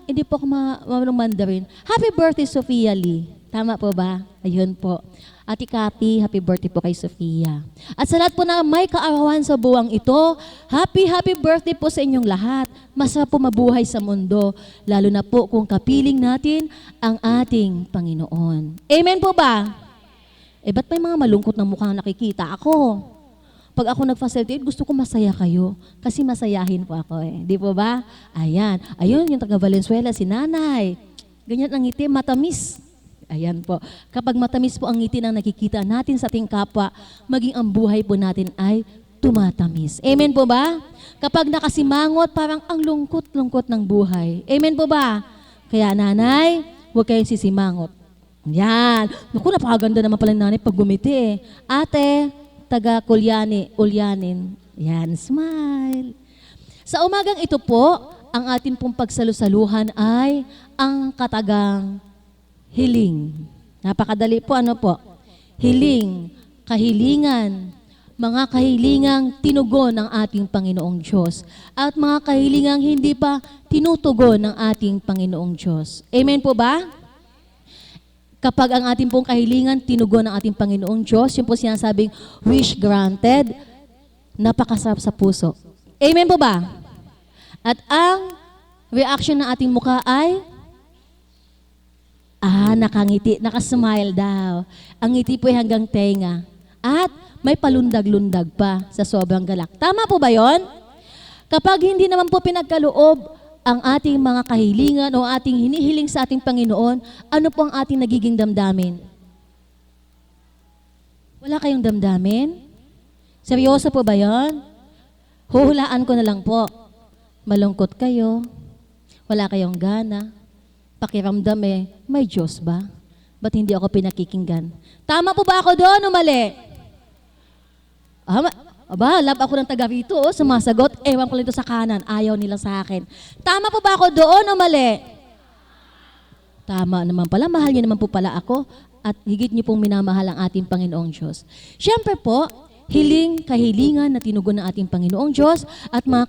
hindi po ako marunong Mandarin. Happy birthday, Sophia Lee. Tama po ba? Ayun po. Ate Cathy, happy birthday po kay Sophia. At sa lahat po na may kaarawan sa buwang ito, happy birthday po sa inyong lahat. Masarap po mabuhay sa mundo, lalo na po kung kapiling natin ang ating Panginoon. Amen po ba? Ba't may mga malungkot na mukhang nakikita ako? Pag ako nag-facilitate, gusto ko masaya kayo. Kasi masayahin po ako eh. Di po ba? Ayan. Ayun, yung taga Valenzuela, si Nanay. Ganyan ang ngiti, matamis. Ayan po. Kapag matamis po ang ngiti ng nakikita natin sa ating kapwa, maging ang buhay po natin ay tumatamis. Amen po ba? Kapag nakasimangot, parang ang lungkot-lungkot ng buhay. Amen po ba? Kaya Nanay, huwag kayong sisimangot. Yan. Naku, napakaganda naman pala ng nanay pag gumiti eh. Ate, taga Ulyanin. Yan, smile. Sa umagang ito po, ang ating pong pagsalusaluhan ay ang katagang hiling. Napakadali po, ano po? Hiling, kahilingan, mga kahilingang tinugon ng ating Panginoong Diyos at mga kahilingang hindi pa tinutugon ng ating Panginoong Diyos. Amen po ba? Kapag ang ating pong kahilingan, tinugon ng ating Panginoong Diyos, yun po sinasabing wish granted, napakasarap sa puso. Amen po ba? At ang reaction ng ating mukha ay, nakangiti, nakasmile daw. Ang ngiti po ay hanggang tenga. At may palundag-lundag pa sa sobrang galak. Tama po ba yon? Kapag hindi naman po pinagkaloob ang ating mga kahilingan o ating hinihiling sa ating Panginoon, ano po ang ating nagiging damdamin? Wala kayong damdamin? Seryoso po ba yun? Huhulaan ko na lang po. Malungkot kayo, wala kayong gana, pakiramdam may Diyos ba? Ba't hindi ako pinakikinggan? Tama po ba ako doon o mali? Lab ako ng taga rito, sumasagot, ewan ko lang ito sa kanan, ayaw nila sa akin. Tama po ba ako doon o mali? Tama naman pala, mahal niyo naman po pala ako at higit niyo pong minamahal ang ating Panginoong Diyos. Siyempre po, hiling, kahilingan na tinugon ng ating Panginoong Diyos at mga